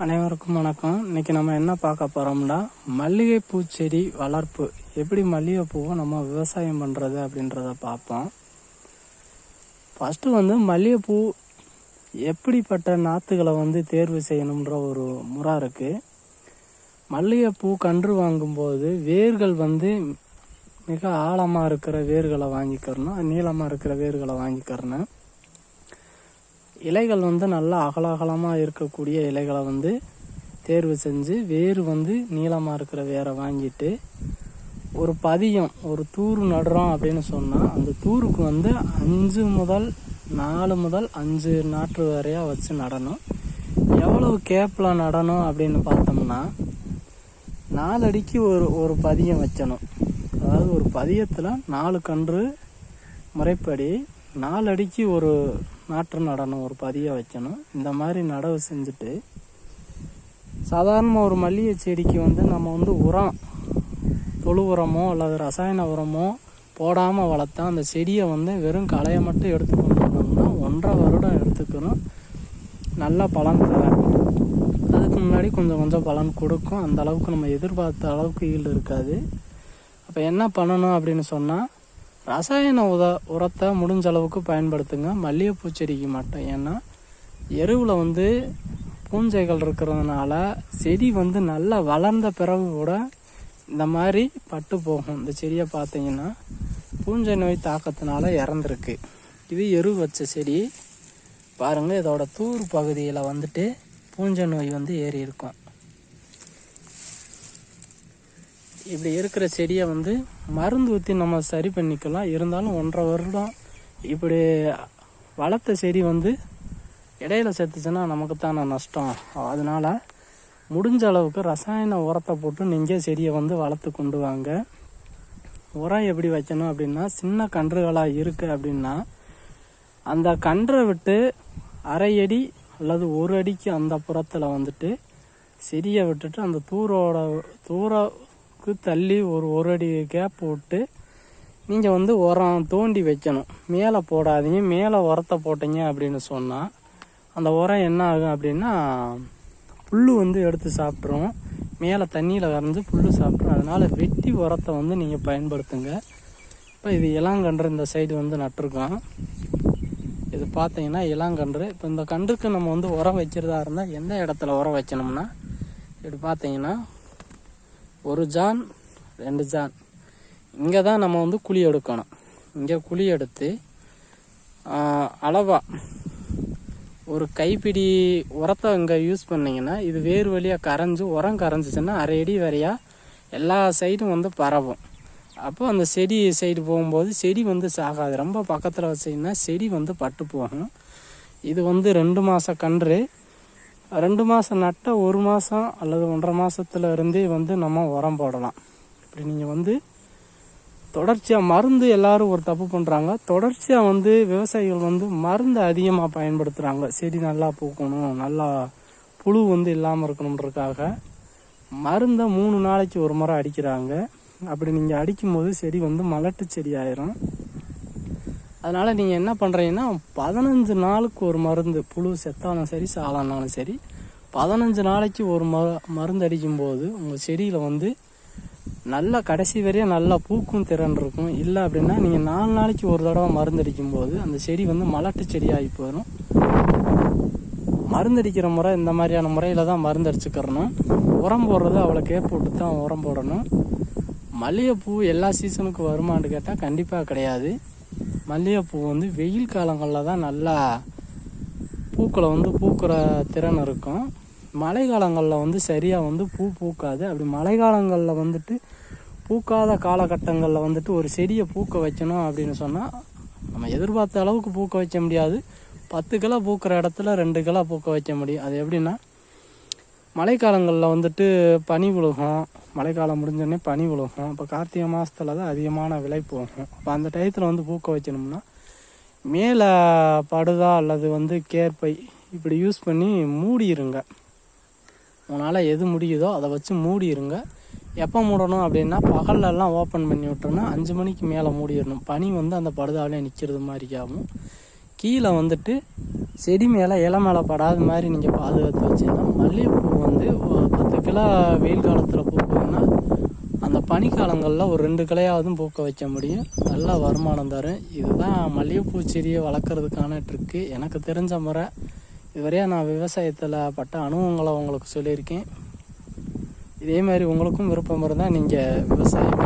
அனைவருக்கும் வணக்கம். இன்னைக்கு நம்ம என்ன பார்க்க போறோம்னா, மல்லிகைப்பூ செடி வளர்ப்பு, எப்படி மல்லிகைப்பூவை நம்ம விவசாயம் பண்ணுறது அப்படின்றத பார்ப்போம். ஃபஸ்ட்டு மல்லிகைப்பூ எப்படிப்பட்ட நாற்றுகளை தேர்வு செய்யணுன்ற ஒரு முறை இருக்குது. மல்லிகைப்பூ கன்று வாங்கும்போது வேர்கள் மிக ஆழமாக இருக்கிற வேர்களை வாங்கிக்கிறணும், நீளமாக இருக்கிற வேர்களை வாங்கிக்கிறணும். இலைகள் நல்லா அகலமாக இருக்கக்கூடிய இலைகளை தேர்வு செஞ்சு வேர் நீளமாக இருக்கிற வேரை வாங்கிட்டு ஒரு பதியம், ஒரு தூர் நடுறோம் அப்படின்னு சொன்னால் அந்த தூருக்கு 5 முதல் 4 முதல் 5 நாற்று வரையாக வச்சு நடணும். எவ்வளவு கேப்பில் நடணும் அப்படின்னு பார்த்தோம்னா 4 அடிக்கு ஒரு பதியம் வைக்கணும். அதாவது ஒரு பதியத்தில் 4 கன்று முறைப்படி 4 அடிக்கு ஒரு நாற்று நடணும், ஒரு பதியம் வைக்கணும். இந்த மாதிரி நடவு செஞ்சுட்டு சாதாரண ஒரு மல்லிகை செடிக்கு நம்ம உரம், தொழு உரமோ அல்லது ரசாயன உரமோ போடாமல் வளர்த்தா அந்த செடியை வெறும் களையை மட்டும் எடுத்துக்கொண்டு வந்தோம்னா 1.5 வருடம் எடுத்துக்கணும், நல்லா பலன் தரும். அதுக்கு முன்னாடி கொஞ்சம் பலன் கொடுக்கும். அந்த அளவுக்கு நம்ம எதிர்பார்த்த அளவுக்கு ஈல்டு இருக்காது. அப்போ என்ன பண்ணணும் அப்படின்னு சொன்னால், ரசாயன உரத்தை முடிஞ்ச அளவுக்கு பயன்படுத்துங்க மல்லிகைப்பூ செடிக்கு மட்டும். ஏன்னா எருவில் பூஞ்சைகள் இருக்கிறதுனால செடி நல்லா வளர்ந்த பிறகு கூட இந்த மாதிரி பட்டு போகும். இந்த செடியை பார்த்தீங்கன்னா பூஞ்சை நோய் தாக்கத்தினால இறந்துருக்கு. இது எரு வச்ச செடி பாருங்கள். இதோட தூர் பகுதியில் பூஞ்சை நோய் ஏறி இருக்கும். இப்படி இருக்கிற செடியை மருந்து ஊற்றி நம்ம சரி பண்ணிக்கலாம். இருந்தாலும் 1.5 வருடம் இப்படி வளர்த்த செடி இடையில செத்துச்சுன்னா நமக்கு தானே நஷ்டம். அதனால் முடிஞ்ச அளவுக்கு ரசாயன உரத்தை போட்டு நீங்கள் செடியை வளர்த்து கொண்டு வாங்க. உரம் எப்படி வைக்கணும் அப்படின்னா, சின்ன கன்றுகளாக இருக்குது அப்படின்னா அந்த கன்றை விட்டு 1/2 அடி அல்லது 1 அடிக்கு அந்த புறத்தில் செடியை விட்டுட்டு அந்த தூரக்கு தள்ளி ஒரு அடி கேப் விட்டு நீங்கள் உரம் தோண்டி வைக்கணும். மேலே போடாதீங்க. மேலே உரத்தை போட்டீங்க அப்படின்னு சொன்னால் அந்த உரம் என்ன ஆகும் அப்படின்னா புல் எடுத்து சாப்பிட்ரும். மேலே தண்ணியில் கரைஞ்சி புல் சாப்பிட்ரும். அதனால் வெட்டி உரத்தை நீங்கள் பயன்படுத்துங்க. இப்போ இது இளங்கன்று இந்த சைடு நட்டுருக்கோம். இது பார்த்தீங்கன்னா இளங்கன்று. இப்போ இந்த கன்றுக்கு நம்ம உரம் வைக்கிறதா இருந்தால் எந்த இடத்துல உரம் வைக்கணும்னா, இப்படி பார்த்தீங்கன்னா 1 ஜான் 2 ஜான் இங்கே தான் நம்ம குழி எடுக்கணும். இங்கே குழி எடுத்து அளவாக ஒரு கைப்பிடி உரத்தை இங்கே யூஸ் பண்ணிங்கன்னா இது வேறு வழியாக கரைஞ்சி உரம் கரைஞ்சிச்சின்னா 1/2 அடி வரையாக எல்லா சைடும் பரவும். அப்போ அந்த செடி சைடு போகும்போது செடி சாகாது. ரொம்ப பக்கத்தில் வச்சிங்கன்னா செடி பட்டு போகும். இது 2 மாத கன்று. 2 மாதம் நட்ட 1 மாதம் அல்லது 1.5 மாதத்துல இருந்தே நம்ம உரம் போடலாம். இப்படி நீங்கள் தொடர்ச்சியாக மருந்து எல்லாரும் ஒரு தப்பு பண்ணுறாங்க. தொடர்ச்சியாக விவசாயிகள் மருந்து அதிகமாக பயன்படுத்துகிறாங்க. செடி நல்லா பூக்கணும், நல்லா புழு இல்லாமல் இருக்கணுன்றதுக்காக மருந்தை 3 நாளைக்கு ஒரு முறை அடிக்கிறாங்க. அப்படி நீங்கள் அடிக்கும்போது செடி மலட்டு செடி ஆயிரும். அதனால் நீங்கள் என்ன பண்ணுறீங்கன்னா 15 நாளுக்கு ஒரு மருந்து, புழு செத்தாலும் சரி சாலானாலும் சரி 15 நாளைக்கு ஒரு மருந்து அடிக்கும்போது உங்கள் செடியில் நல்லா கடைசி வரையும் நல்லா பூக்கும் திறன் இருக்கும். இல்லை அப்படின்னா நீங்கள் 4 நாளைக்கு ஒரு தடவை மருந்து அடிக்கும்போது அந்த செடி மலட்டு செடி ஆகி போயிடும். மருந்து அடிக்கிற முறை இந்த மாதிரியான முறையில் தான் மருந்து அடிச்சுக்கிறணும். உரம் போடுறது அவ்வளோ கேப் போட்டு தான் உரம் போடணும். மல்லிகைப்பூ எல்லா சீசனுக்கும் வருமானு கேட்டால் கண்டிப்பாக கிடையாது. மல்லிகைப்பூ வெயில் காலங்களில் தான் நல்லா பூக்களை பூக்கிற திறன் இருக்கும். மழை காலங்களில் சரியாக பூ பூக்காது. அப்படி மழை காலங்களில் பூக்காத காலகட்டங்களில் ஒரு செடியை பூக்க வைக்கணும் அப்படின்னு சொன்னால் நம்ம எதிர்பார்த்த அளவுக்கு பூக்க வைக்க முடியாது. 10 கிலோ பூக்கிற இடத்துல 2 கிலோ பூக்க வைக்க முடியும். அது எப்படின்னா, மழைக்காலங்களில் பனி விழுகும். மழைக்காலம் முடிஞ்சோடனே பனி விழுகும். இப்போ கார்த்திகை மாதத்துல தான் அதிகமான விலை போகும். அப்போ அந்த டயத்தில் பூக்க வைக்கணும்னா மேலே படுதா அல்லது கேர்பை இப்படி யூஸ் பண்ணி மூடிடுங்க. உங்களால் எது முடியுதோ அதை வச்சு மூடிடுங்க. எப்போ மூடணும் அப்படின்னா பகல்லலாம் ஓப்பன் பண்ணி விட்டோம்னா 5 மணிக்கு மேலே மூடிடணும். பனி அந்த படுதாவிலே நிற்கிறது மாதிரி ஆகும். கீழே வந்துட்டு செடி மேலே இலை மேலே படாத மாதிரி நீங்கள் பாதுகாத்து வச்சீங்கன்னா மல்லிகைப்பூ வந்து 10 கிலோ வெயில் காலத்தில் பூக்குதுன்னா அந்த பனிக்காலங்களில் ஒரு 2 கிளையாவது பூக்க வைக்க முடியும். நல்லா வருமானம் தரும். இதுதான் மல்லிகைப்பூ செடியை வளர்க்குறதுக்கான ட்ரிக்கு. எனக்கு தெரிஞ்ச முறை. இதுவரையா நான் விவசாயத்தில் பட்ட அனுபவங்களை உங்களுக்கு சொல்லியிருக்கேன். இதே மாதிரி உங்களுக்கும் விருப்பம் இருந்தால் நீங்கள் விவசாயம்